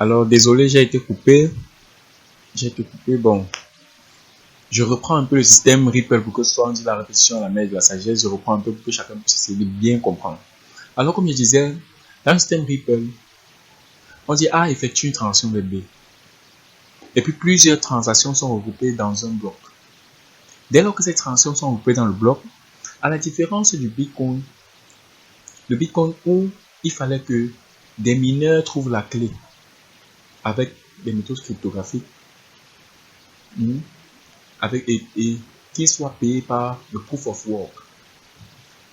Alors, désolé, j'ai été coupé. Bon, je reprends un peu le système Ripple pour que ce soit on dit la répétition à la mère de la sagesse. Je reprends un peu pour que chacun puisse essayer de bien comprendre. Alors, comme je disais, dans le système Ripple, on dit A effectue une transaction de B. Et puis, plusieurs transactions sont regroupées dans un bloc. Dès lors que ces transactions sont regroupées dans le bloc, à la différence du Bitcoin, le Bitcoin où il fallait que des mineurs trouvent la clé avec des méthodes cryptographiques et qu'ils soient payés par le proof of work.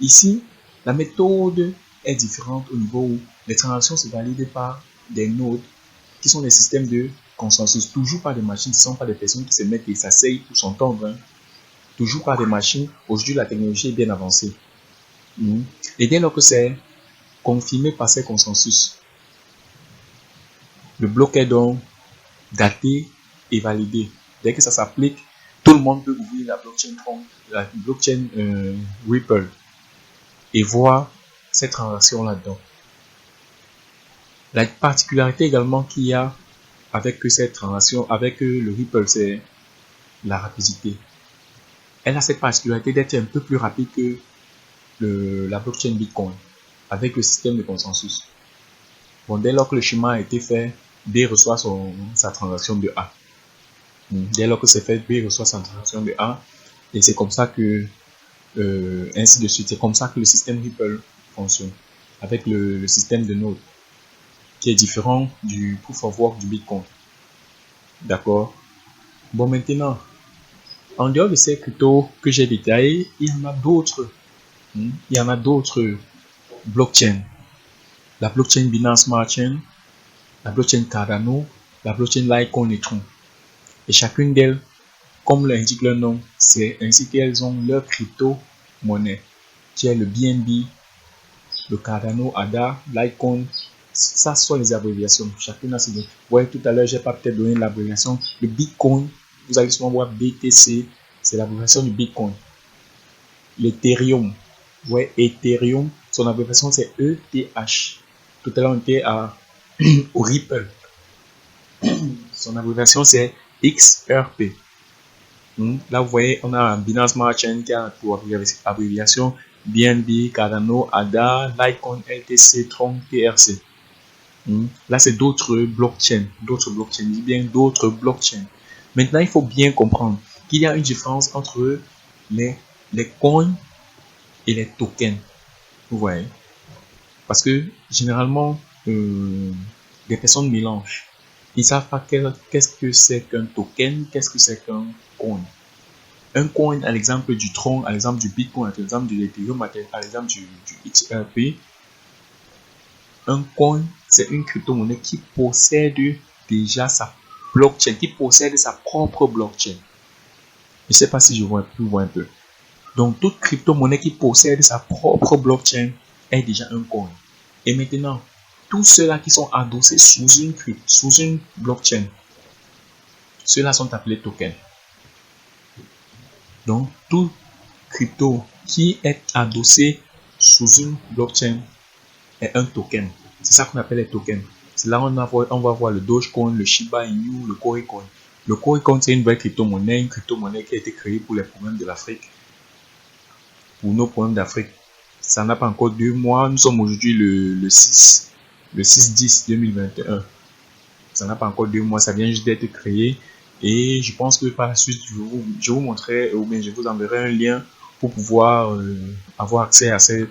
Ici, la méthode est différente au niveau où les transactions se valident par des nodes qui sont des systèmes de consensus, toujours par des machines, ce ne sont pas des personnes qui se mettent et s'asseyent pour s'entendre, toujours par des machines. Aujourd'hui, la technologie est bien avancée. Et dès lors que c'est confirmé par ces consensus, le bloc est donc daté et validé. Dès que ça s'applique, tout le monde peut ouvrir la blockchain Ripple et voir ces transactions là-dedans. La particularité également qu'il y a avec cette transaction, avec le Ripple, c'est la rapidité. Elle a cette particularité d'être un peu plus rapide que la blockchain Bitcoin avec le système de consensus. Bon, dès lors que le schéma a été fait, B reçoit sa transaction de A. Dès lors que c'est fait, B reçoit sa transaction de A. Et c'est comme ça que, ainsi de suite, c'est comme ça que le système Ripple fonctionne. Avec le système de node, qui est différent du proof of work du Bitcoin. D'accord? Bon, maintenant, en dehors de ces cryptos que j'ai détaillés, il y en a d'autres. Il y en a d'autres blockchains. La blockchain Binance Smart Chain, la blockchain Cardano, la blockchain Litecoin et Tron. Et chacune d'elles, comme l'indique leur nom, c'est ainsi qu'elles ont leur crypto-monnaie, qui est le BNB, le Cardano, ADA, Litecoin. Ça sont les abréviations. Chacune a ses noms. Vous voyez, tout à l'heure, j'ai pas peut-être donné l'abréviation. Le Bitcoin, vous allez souvent voir BTC, c'est l'abréviation du Bitcoin. L'Ethereum, ouais, Ethereum, son abréviation c'est ETH. Tout à l'heure, on était au Ripple. Son abréviation c'est XRP. Là, vous voyez, on a un Binance Smart Chain qui a pour abréviation BNB, Cardano, ADA, Litecoin, LTC, Tron, TRC. Là, c'est d'autres blockchains. Maintenant, il faut bien comprendre qu'il y a une différence entre les coins et les tokens. Vous voyez? Parce que généralement, les personnes mélangent. Ils ne savent pas qu'est-ce que c'est qu'un token, qu'est-ce que c'est qu'un coin. Un coin, à l'exemple du Tron, à l'exemple du Bitcoin, à l'exemple de l'Ethereum, à l'exemple du XRP, un coin, c'est une crypto-monnaie qui possède déjà sa blockchain, qui possède sa propre blockchain. Je ne sais pas si je vois un peu. Donc, toute crypto-monnaie qui possède sa propre blockchain est déjà un coin. Et maintenant, tous ceux-là qui sont adossés sous une blockchain, ceux-là sont appelés tokens. Donc, tout crypto qui est adossé sous une blockchain est un token. C'est ça qu'on appelle les tokens. C'est là où on va voir le Dogecoin, le Shiba Inu, le Corecoin. Le Corecoin, c'est une vraie crypto-monnaie, qui a été créée pour les problèmes de l'Afrique. Pour nos problèmes d'Afrique. Ça n'a pas encore 2 mois. Nous sommes aujourd'hui le 6/10/2021. Ça n'a pas encore 2 mois. Ça vient juste d'être créé. Et je pense que par la suite, je vous montrerai ou bien je vous enverrai un lien pour pouvoir avoir accès à ce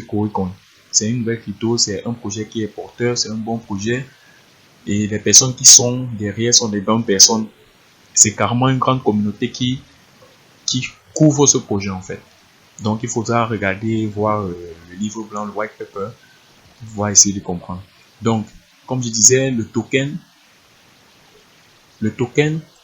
Corecoin. C'est une vraie crypto, c'est un projet qui est porteur, c'est un bon projet. Et les personnes qui sont derrière sont des bonnes personnes. C'est carrément une grande communauté qui couvre ce projet en fait. Donc il faudra regarder, voir le livre blanc, le white paper, pour pouvoir essayer de comprendre. Donc, comme je disais, le token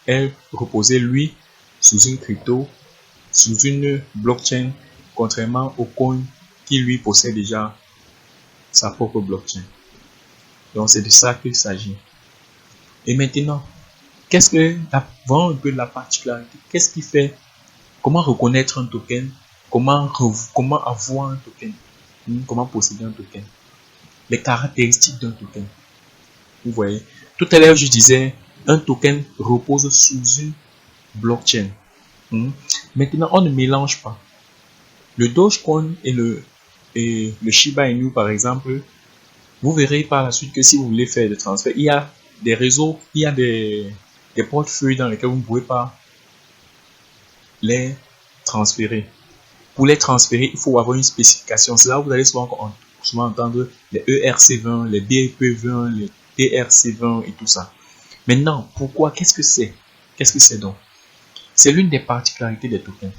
est reposé, lui, sous une crypto, sous une blockchain, contrairement au coin qui, lui, possède déjà sa propre blockchain. Donc, c'est de ça qu'il s'agit. Et maintenant, vraiment un peu de la particularité, qu'est-ce qui fait, comment reconnaître un token, comment avoir un token, comment posséder un token, les caractéristiques d'un token. Vous voyez, tout à l'heure, je disais, un token repose sous une blockchain. Maintenant, on ne mélange pas. Le Dogecoin et le Shiba Inu, par exemple, vous verrez par la suite que si vous voulez faire des transferts, il y a des réseaux, il y a des portefeuilles dans lesquels vous ne pouvez pas les transférer. Pour les transférer, il faut avoir une spécification. C'est là où vous allez souvent entendre les ERC20, les BEP20, les TRC20 et tout ça. Maintenant, pourquoi? Qu'est-ce que c'est? Qu'est-ce que c'est donc? C'est l'une des particularités des tokens.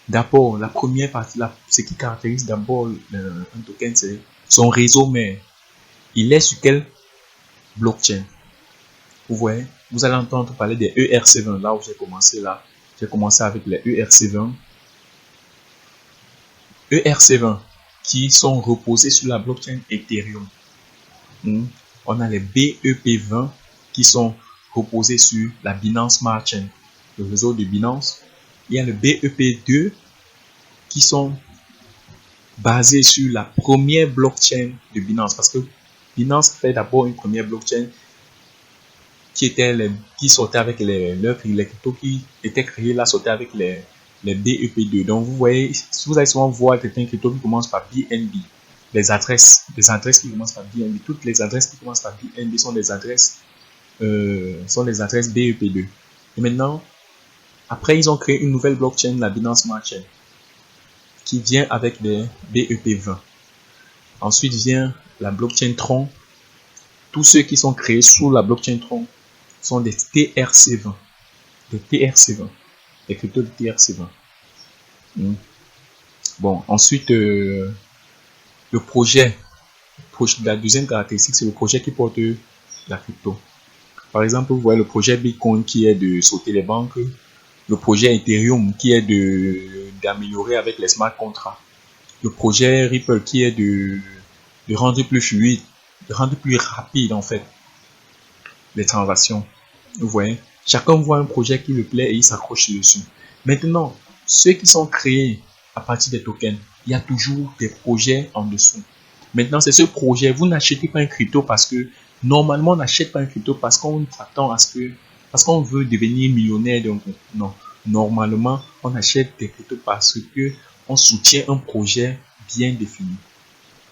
D'abord, la première partie, ce qui caractérise d'abord un token, c'est son réseau mère. Il est sur quelle blockchain? Vous voyez, vous allez entendre parler des ERC20. Là où j'ai commencé là, j'ai commencé avec les ERC20. ERC20 qui sont reposés sur la blockchain Ethereum. On a les BEP20 qui sont reposés sur la Binance Smart Chain, le réseau de Binance. Il y a le BEP2 qui sont basés sur la première blockchain de Binance, parce que Binance fait d'abord une première blockchain qui sortait avec les cryptos qui étaient créés là, sortaient avec les BEP2. Donc vous voyez, si vous allez souvent voir quelqu'un crypto qui commence par BNB, les adresses qui commencent par BNB, toutes les adresses qui commencent par BNB sont des adresses BEP2. Et maintenant, après ils ont créé une nouvelle blockchain, la Binance Smart Chain, qui vient avec des BEP20. Ensuite vient la blockchain Tron. Tous ceux qui sont créés sous la blockchain Tron sont des TRC20. Des cryptos de TRC20. Bon, ensuite, le projet, la deuxième caractéristique, c'est le projet qui porte la crypto. Par exemple, vous voyez le projet Bitcoin qui est de sauter les banques, le projet Ethereum qui est d'améliorer avec les smart contracts, le projet Ripple qui est de rendre plus fluide, de rendre plus rapide en fait les transactions. Vous voyez, chacun voit un projet qui lui plaît et il s'accroche dessus. Maintenant, ceux qui sont créés à partir des tokens, il y a toujours des projets en dessous. Maintenant, c'est ce projet. Vous n'achetez pas un crypto parce que normalement on n'achète pas un crypto parce qu'on s'attend à parce qu'on veut devenir millionnaire. Donc non, normalement on achète des cryptos parce que on soutient un projet bien défini.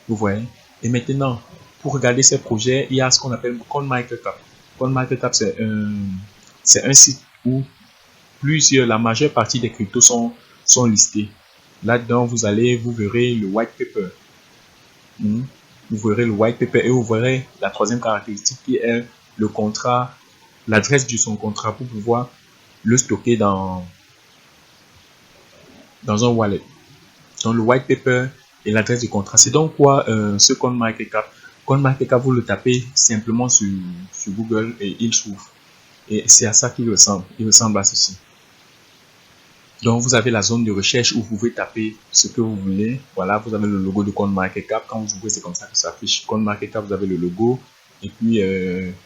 Vous voyez. Et maintenant, pour regarder ces projets, il y a ce qu'on appelle CoinMarketCap. CoinMarketCap, c'est un site où la majeure partie des cryptos sont listés. Là-dedans, vous verrez le white paper. Vous verrez le white paper et vous verrez la troisième caractéristique qui est le contrat, l'adresse de son contrat pour pouvoir le stocker dans un wallet. Donc le white paper et l'adresse du contrat. C'est donc quoi ce CoinMarketCap? CoinMarketCap, vous le tapez simplement sur Google et il s'ouvre. Et c'est à ça qu'il ressemble. Il ressemble à ceci. Donc vous avez la zone de recherche où vous pouvez taper ce que vous voulez. Voilà, vous avez le logo de CoinMarketCap. Quand vous ouvrez, c'est comme ça que ça s'affiche. CoinMarketCap, vous avez le logo. Et puis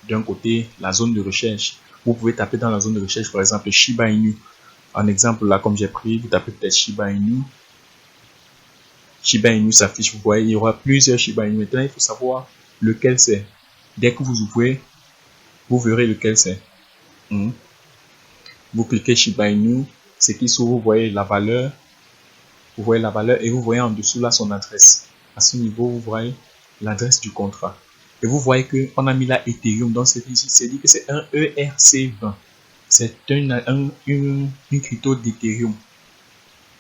d'un côté, la zone de recherche. Vous pouvez taper dans la zone de recherche, par exemple, Shiba Inu. En exemple, là, comme j'ai pris, vous tapez peut-être Shiba Inu. Shiba Inu s'affiche, vous voyez, il y aura plusieurs Shiba Inu. Maintenant, il faut savoir lequel c'est. Dès que vous ouvrez, vous verrez lequel c'est. Vous cliquez Shiba Inu, ce qui s'ouvre, vous voyez la valeur. Vous voyez la valeur et vous voyez en dessous là son adresse. À ce niveau, vous voyez l'adresse du contrat. Et vous voyez qu'on a mis là Ethereum. Donc, c'est dit que c'est un ERC20. C'est une crypto d'Ethereum.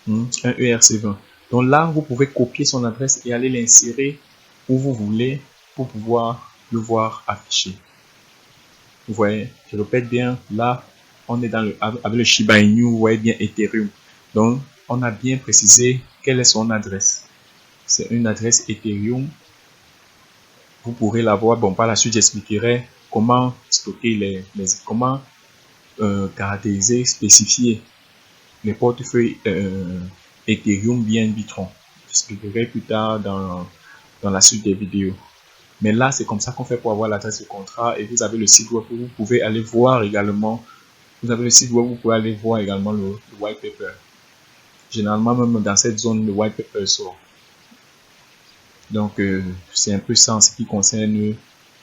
Un ERC20. Donc là, vous pouvez copier son adresse et aller l'insérer où vous voulez pour pouvoir le voir affiché. Vous voyez, je répète bien, là, on est avec le Shiba Inu, vous voyez bien Ethereum. Donc, on a bien précisé quelle est son adresse. C'est une adresse Ethereum. Vous pourrez la voir. Bon, par la suite, j'expliquerai comment stocker comment caractériser, spécifier les portefeuilles Ethereum BNB Tron. J'expliquerai plus tard dans la suite des vidéos. Mais là, c'est comme ça qu'on fait pour avoir l'adresse du contrat. Et vous avez le site web où vous pouvez aller voir également. Vous avez le site web où vous pouvez aller voir également le white paper. Généralement, même dans cette zone, le white paper sort. Donc, c'est un peu ça en ce qui concerne